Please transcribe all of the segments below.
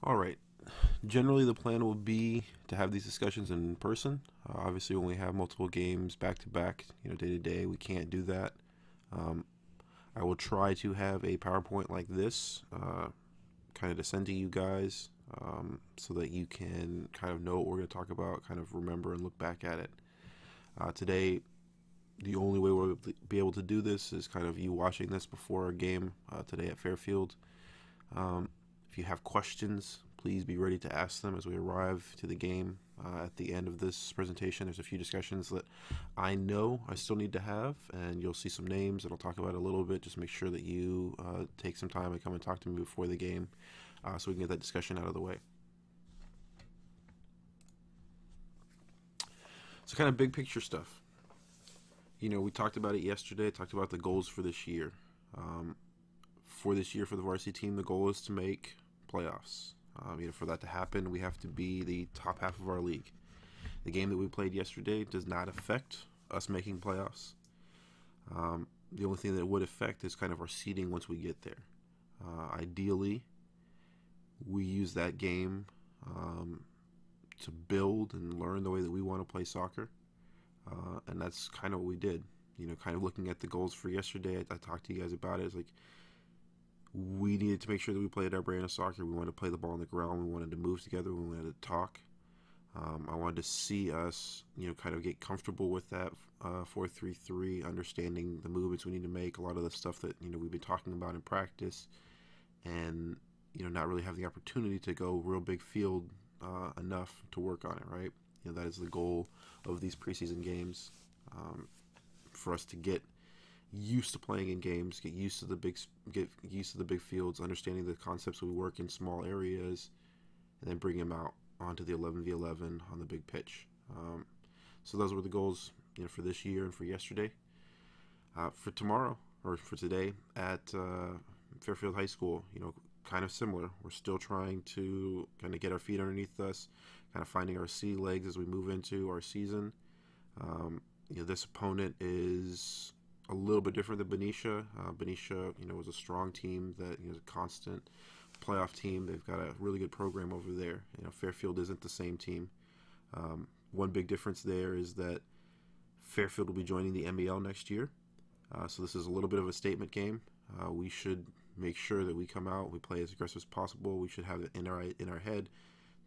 All right. Generally, the plan will be to have these discussions in person. Obviously, when we have multiple games back to back, day to day, we can't do that. Um, I will try to have a PowerPoint like this, kind of to send to you guys, so that you can kind of know what we're going to talk about, kind of remember and look back at it. Today, the only way we'll be able to do this is kind of you watching this before our game today at Fairfield. If you have questions, please be ready to ask them as we arrive to the game. At the end of this presentation, there's a few discussions that I know I still need to have, and you'll see some names that I'll talk about a little bit. Just make sure that you take some time and come and talk to me before the game so we can get that discussion out of the way. So kind of big picture stuff. We talked about it yesterday, talked about the goals for this year. For this year for the varsity team, the goal is to make playoffs. For that to happen, we have to be the top half of our league. The game that we played yesterday does not affect us making playoffs. The only thing that it would affect is kind of our seeding once we get there. Ideally, we use that game to build and learn the way that we want to play soccer. And that's kind of what we did. Kind of looking at the goals for yesterday, I talked to you guys about it. It's like, we needed to make sure that we played our brand of soccer. We wanted to play the ball on the ground. We wanted to move together. We wanted to talk. I wanted to see us, kind of get comfortable with that 4-3-3, understanding the movements we need to make, a lot of the stuff that, we've been talking about in practice, and, not really have the opportunity to go real big field enough to work on it, right? That is the goal of these preseason games, for us to get used to playing in games, get used to the big fields, understanding the concepts we work in small areas, and then bring them out onto the 11v11 on the big pitch. So those were the goals, for this year and for yesterday. For tomorrow or for today at Fairfield High School, kind of similar. We're still trying to kind of get our feet underneath us, kind of finding our sea legs as we move into our season. This opponent is a little bit different than Benicia. Benicia, was a strong team that is a constant playoff team. They've got a really good program over there. Fairfield isn't the same team. One big difference there is that Fairfield will be joining the NBL next year. So this is a little bit of a statement game. We should make sure that we come out, we play as aggressive as possible. We should have it in our head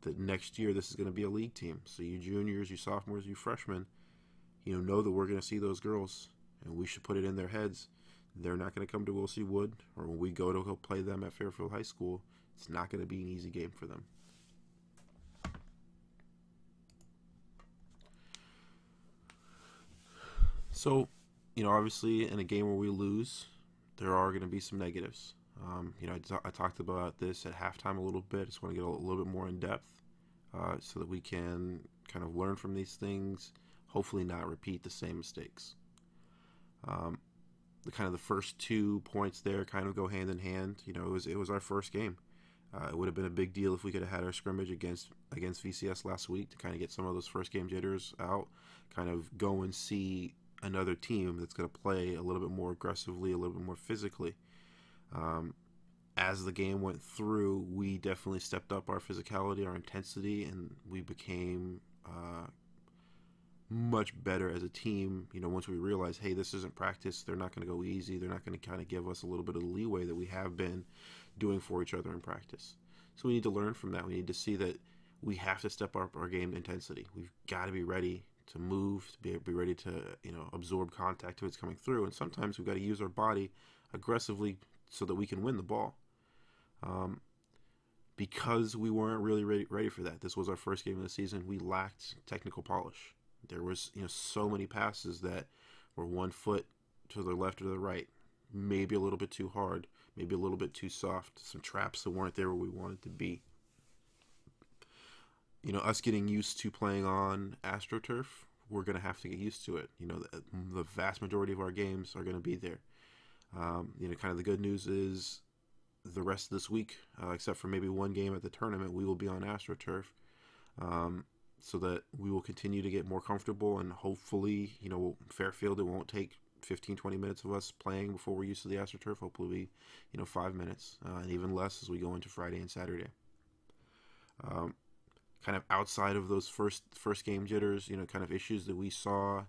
that next year this is going to be a league team. So you juniors, you sophomores, you freshmen, know that we're going to see those girls. And we should put it in their heads. They're not going to come to Wilsey Wood, or when we go to play them at Fairfield High School, it's not going to be an easy game for them. So, obviously in a game where we lose, there are going to be some negatives. I talked about this at halftime a little bit. I just want to get a little bit more in depth so that we can kind of learn from these things, hopefully not repeat the same mistakes. The first 2 points there kind of go hand in hand. It was our first game. It would have been a big deal if we could have had our scrimmage against VCS last week to kind of get some of those first game jitters out, kind of go and see another team that's going to play a little bit more aggressively, a little bit more physically. As the game went through, we definitely stepped up our physicality, our intensity, and we became much better as a team. Once we realize, hey, this isn't practice, they're not going to go easy, they're not going to kind of give us a little bit of the leeway that we have been doing for each other in practice. So we need to learn from that. We need to see that we have to step up our game intensity. We've got to be ready to move, to be ready to absorb contact if it's coming through, and sometimes we've got to use our body aggressively so that we can win the ball. Because we weren't really ready for that. This was our first game of the season. We lacked technical polish. There was, so many passes that were 1 foot to the left or the right, maybe a little bit too hard, maybe a little bit too soft, some traps that weren't there where we wanted to be. Us getting used to playing on AstroTurf, we're going to have to get used to it. The vast majority of our games are going to be there. Kind of the good news is the rest of this week, except for maybe one game at the tournament, we will be on AstroTurf. So that we will continue to get more comfortable, and hopefully, Fairfield, it won't take 15-20 minutes of us playing before we're used to the AstroTurf. Hopefully, 5 minutes, and even less as we go into Friday and Saturday. Um, kind of outside of those first game jitters, kind of issues that we saw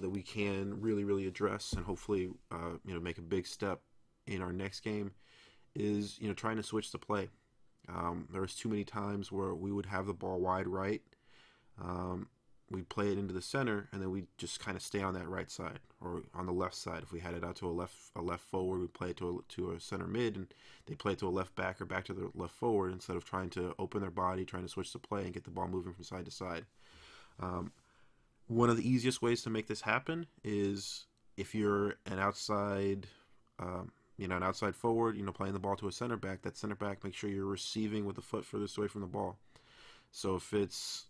that we can really address and hopefully make a big step in our next game is trying to switch the play. There was too many times where we would have the ball wide right. We'd play it into the center, and then we'd just kind of stay on that right side or on the left side. If we had it out to a left forward, we'd play it to a center mid, and they play it to a left back or back to the left forward instead of trying to open their body, trying to switch the play and get the ball moving from side to side. One of the easiest ways to make this happen is if you're an outside, an outside forward, playing the ball to a center back. That center back, make sure you're receiving with the foot furthest away from the ball. So if it's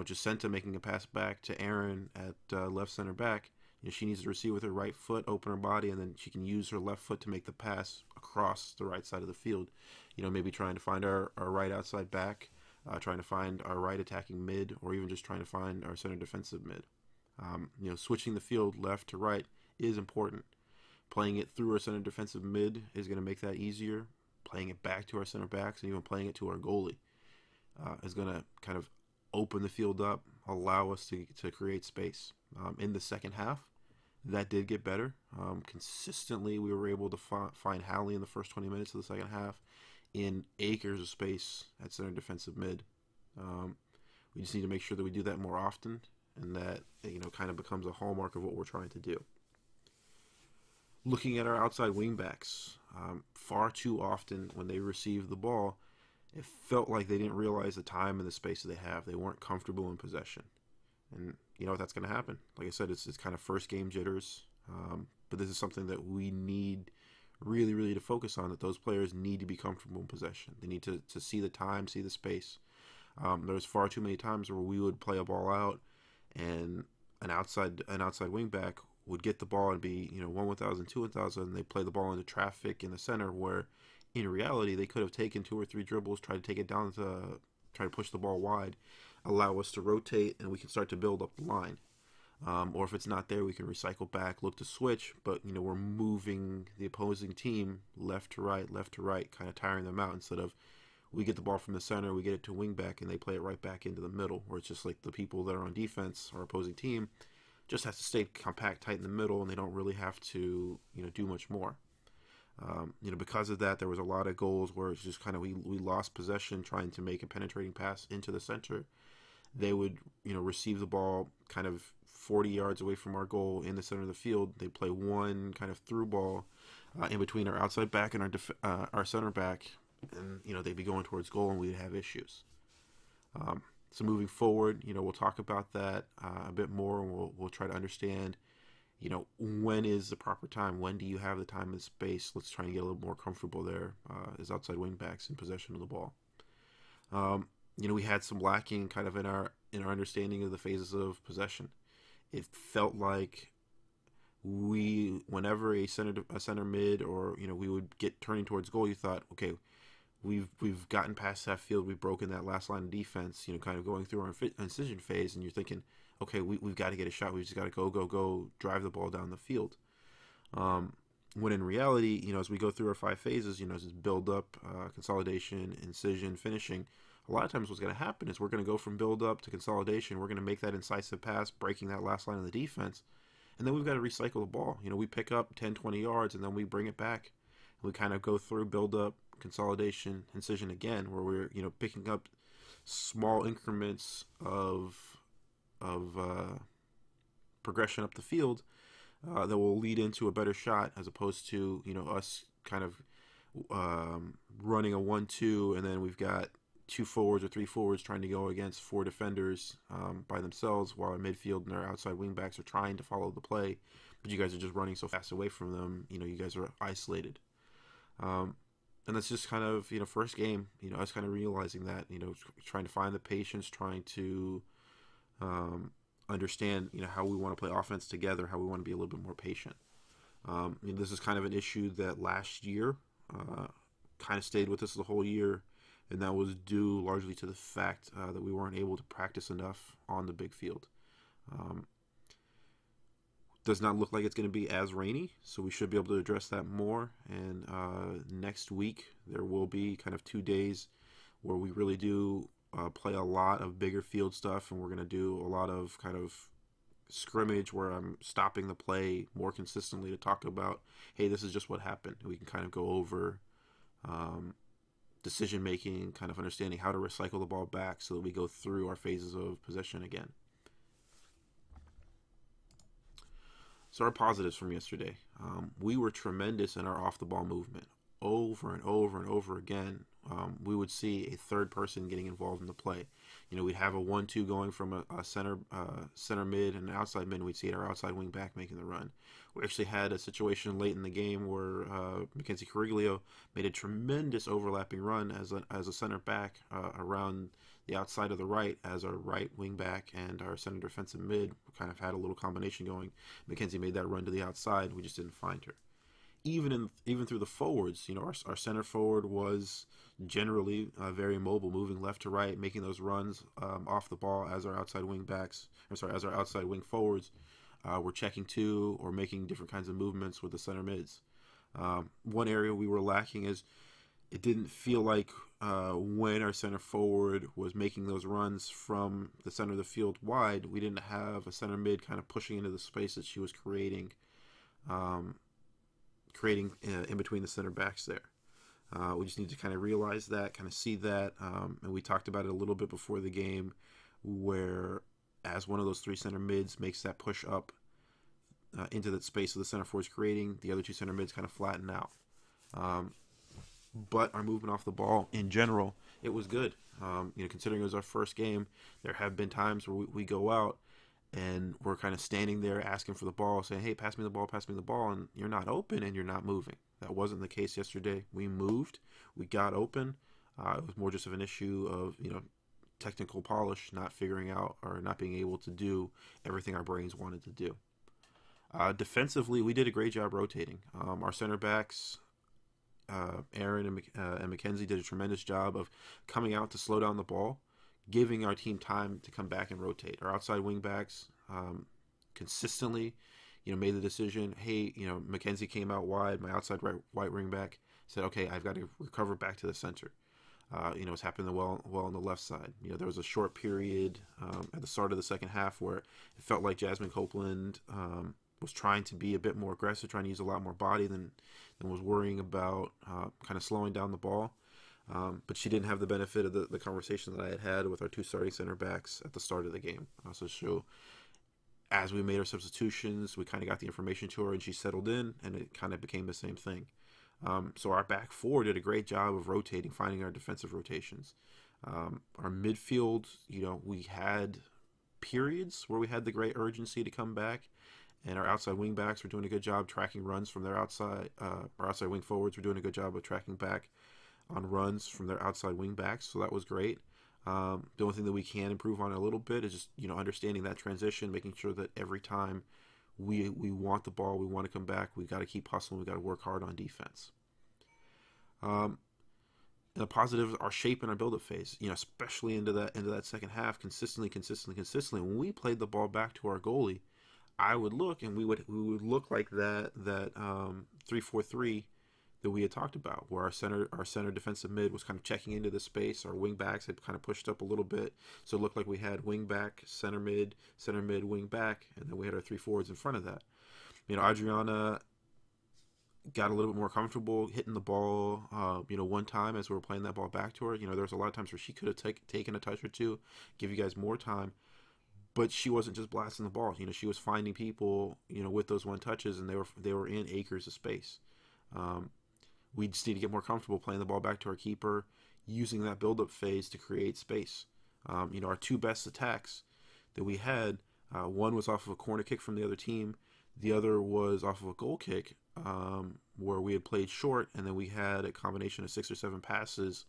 Jacinta making a pass back to Aaron at left center back, she needs to receive with her right foot, open her body, and then she can use her left foot to make the pass across the right side of the field. Maybe trying to find our right outside back, trying to find our right attacking mid, or even just trying to find our center defensive mid. Switching the field left to right is important. Playing it through our center defensive mid is going to make that easier. Playing it back to our center backs and even playing it to our goalie is going to kind of open the field up, allow us to create space. In the second half, that did get better. Consistently, we were able to find Hallie in the first 20 minutes of the second half in acres of space at center defensive mid. We just need to make sure that we do that more often, and that kind of becomes a hallmark of what we're trying to do. Looking at our outside wingbacks, far too often when they receive the ball, it felt like they didn't realize the time and the space that they have. They weren't comfortable in possession. And that's going to happen. Like I said, it's kind of first game jitters. But this is something that we need really to focus on, that those players need to be comfortable in possession. They need to see the time, see the space. There's far too many times where we would play a ball out and an outside wingback would get the ball and be 1-1000, 2-1000, and they play the ball into traffic in the center, where in reality they could have taken 2 or 3 dribbles, try to take it down to try to push the ball wide, allow us to rotate, and we can start to build up the line. Or if it's not there, we can recycle back, look to switch, but we're moving the opposing team left to right, kind of tiring them out, instead of we get the ball from the center, we get it to wingback, and they play it right back into the middle, where it's just like the people that are on defense, our opposing team, just has to stay compact, tight in the middle, and they don't really have to do much more. Because of that, there was a lot of goals where it's just kind of we lost possession trying to make a penetrating pass into the center. They would receive the ball kind of 40 yards away from our goal in the center of the field. They play one kind of through ball in between our outside back and our center back, and they'd be going towards goal, and we'd have issues. So moving forward, we'll talk about that a bit more, and we'll try to understand when is the proper time? When do you have the time and space? Let's try and get a little more comfortable there as outside wingbacks in possession of the ball. We had some lacking kind of in our understanding of the phases of possession. It felt like whenever a center mid, or we would get turning towards goal, you thought, okay, we've gotten past half field, we've broken that last line of defense, kind of going through our incision phase, and you're thinking, okay, we've got to get a shot. We've just got to go, drive the ball down the field. When in reality, as we go through our 5 phases, just build up, consolidation, incision, finishing. A lot of times what's going to happen is we're going to go from build up to consolidation. We're going to make that incisive pass, breaking that last line of the defense. And then we've got to recycle the ball. We pick up 10, 20 yards, and then we bring it back. And we kind of go through build up, consolidation, incision again, where we're, picking up small increments of progression up the field that will lead into a better shot, as opposed to us kind of running a 1-2, and then we've got 2 forwards or 3 forwards trying to go against 4 defenders by themselves, while our midfield and our outside wingbacks are trying to follow the play, but you guys are just running so fast away from them. You guys are isolated. And that's just kind of, first game, us kind of realizing that, trying to find the patience, trying to understand, how we want to play offense together, how we want to be a little bit more patient. This is kind of an issue that last year kind of stayed with us the whole year, and that was due largely to the fact that we weren't able to practice enough on the big field. Does not look like it's going to be as rainy, so we should be able to address that more. And next week there will be kind of 2 days where we really do play a lot of bigger field stuff, and we're going to do a lot of kind of scrimmage where I'm stopping the play more consistently to talk about, hey, this is just what happened. We can kind of go over decision making, kind of understanding how to recycle the ball back so that we go through our phases of possession again. So our positives from yesterday. We were tremendous in our off-the-ball movement. Over and over and over again, we would see a third person getting involved in the play. We'd have a 1-2 going from a center mid and an outside mid, and we'd see our outside wing back making the run. We actually had a situation late in the game where Mackenzie Cariglio made a tremendous overlapping run as a center back around the outside of the right, as our right wing back and our center defensive mid kind of had a little combination going. Mackenzie made that run to the outside. We just didn't find her. Even through the forwards, our center forward was generally very mobile, moving left to right, making those runs off the ball as our outside wing backs. As our outside wing forwards were checking to or making different kinds of movements with the center mids. One area we were lacking is it didn't feel like when our center forward was making those runs from the center of the field wide, we didn't have a center mid kind of pushing into the space that she was creating in between the center backs there. We just need to kind of realize that, kind of see that, and we talked about it a little bit before the game, where as one of those three center mids makes that push up into that space that the center forward's creating, the other two center mids kind of flatten out. But our movement off the ball in general, it was good. Considering it was our first game, there have been times where we go out and we're kind of standing there asking for the ball, saying, hey, pass me the ball, and you're not open and you're not moving. That wasn't the case yesterday. We moved, we got open. It was more just of an issue of, technical polish, not figuring out or not being able to do everything our brains wanted to do. Defensively, we did a great job rotating. Our center backs, Aaron and Mackenzie, did a tremendous job of coming out to slow down the ball, giving our team time to come back and rotate. Our outside wing backs consistently, made the decision. Hey, Mackenzie came out wide. My outside right wing back said, okay, I've got to recover back to the center. It's happening well on the left side. There was a short period at the start of the second half where it felt like Jasmine Copeland was trying to be a bit more aggressive, trying to use a lot more body than was worrying about kind of slowing down the ball. But she didn't have the benefit of the conversation that I had with our two starting center backs at the start of the game. So as we made our substitutions, we kind of got the information to her and she settled in, and it kind of became the same thing. So our back four did a great job of rotating, finding our defensive rotations. Our midfield, we had periods where we had the great urgency to come back, and our outside wing backs were doing a good job tracking runs from their outside. Our outside wing forwards were doing a good job of tracking back on runs from their outside wing backs, so that was great. The only thing that we can improve on a little bit is just understanding that transition, making sure that every time we want the ball, we want to come back, we got to keep hustling, we got to work hard on defense. And the positives are shape in our build-up phase, especially into that second half, consistently. When we played the ball back to our goalie, I would look and we would look like that 3-4-3 that we had talked about, where our center defensive mid was kind of checking into the space. Our wing backs had kind of pushed up a little bit, so it looked like we had wing back, center mid, wing back, and then we had our three forwards in front of that. Adriana got a little bit more comfortable hitting the ball, one time as we were playing that ball back to her. There was a lot of times where she could have taken a touch or two, give you guys more time, but she wasn't just blasting the ball. She was finding people, with those one touches, and they were in acres of space. We just need to get more comfortable playing the ball back to our keeper, using that build-up phase to create space. Our two best attacks that we had, one was off of a corner kick from the other team. The other was off of a goal kick where we had played short, and then we had a combination of 6 or 7 passes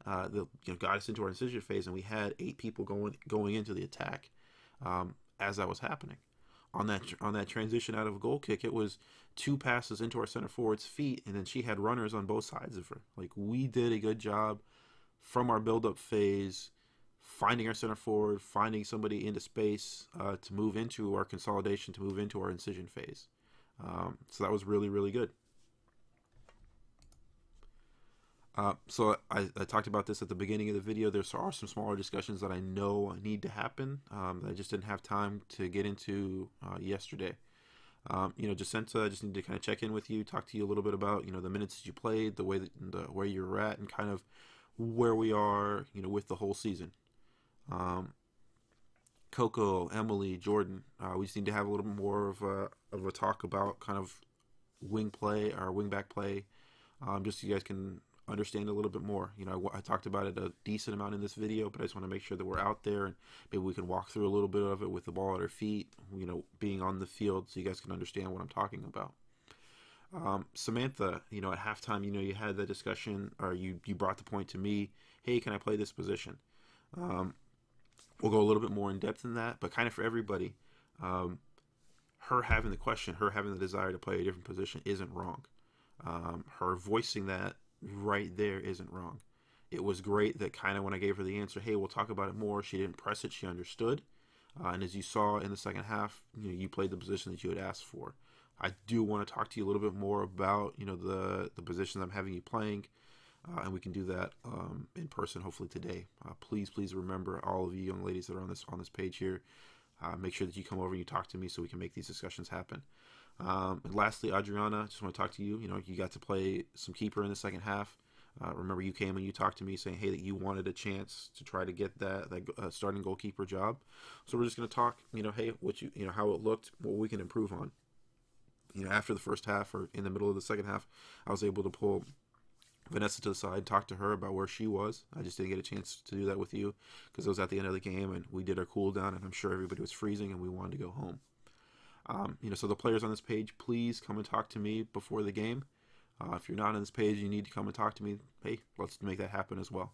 that got us into our incision phase, and we had 8 people going into the attack as that was happening. On that transition out of a goal kick, it was 2 passes into our center forward's feet, and then she had runners on both sides of her. Like, we did a good job from our build-up phase, finding our center forward, finding somebody into space to move into our consolidation, to move into our incision phase. So that was really, really good. I talked about this at the beginning of the video. There are some smaller discussions that I know need to happen that I just didn't have time to get into yesterday. Jacinta, I just need to kind of check in with you, talk to you a little bit about, the minutes that you played, where you're at, and kind of where we are, with the whole season. Coco, Emily, Jordyn, we just need to have a little bit more of a talk about kind of wing play or wingback play, just so you guys can understand a little bit more. I talked about it a decent amount in this video, but I just want to make sure that we're out there and maybe we can walk through a little bit of it with the ball at our feet, being on the field, so you guys can understand what I'm talking about. Samantha, at halftime, you had that discussion, or you brought the point to me, hey, can I play this position? We'll go a little bit more in depth in that, but kind of for everybody, her having the question, her having the desire to play a different position isn't wrong. Her voicing that right there isn't wrong. It was great that kind of when I gave her the answer, hey, we'll talk about it more, she didn't press it, she understood. And as you saw in the second half, you played the position that you had asked for. I do want to talk to you a little bit more about, the positions I'm having you playing. And we can do that in person hopefully today. Please remember, all of you young ladies that are on this page here, make sure that you come over and you talk to me so we can make these discussions happen. And lastly, Adriana, just want to talk to you. You got to play some keeper in the second half. Remember, you came and you talked to me saying, hey, that you wanted a chance to try to get that starting goalkeeper job. So we're just going to talk, hey, how it looked, what we can improve on. After the first half or in the middle of the second half, I was able to pull Vanessa to the side, talk to her about where she was. I just didn't get a chance to do that with you because it was at the end of the game and we did our cool down, and I'm sure everybody was freezing and we wanted to go home. So the players on this page, please come and talk to me before the game. If you're not on this page, you need to come and talk to me. Hey, let's make that happen as well.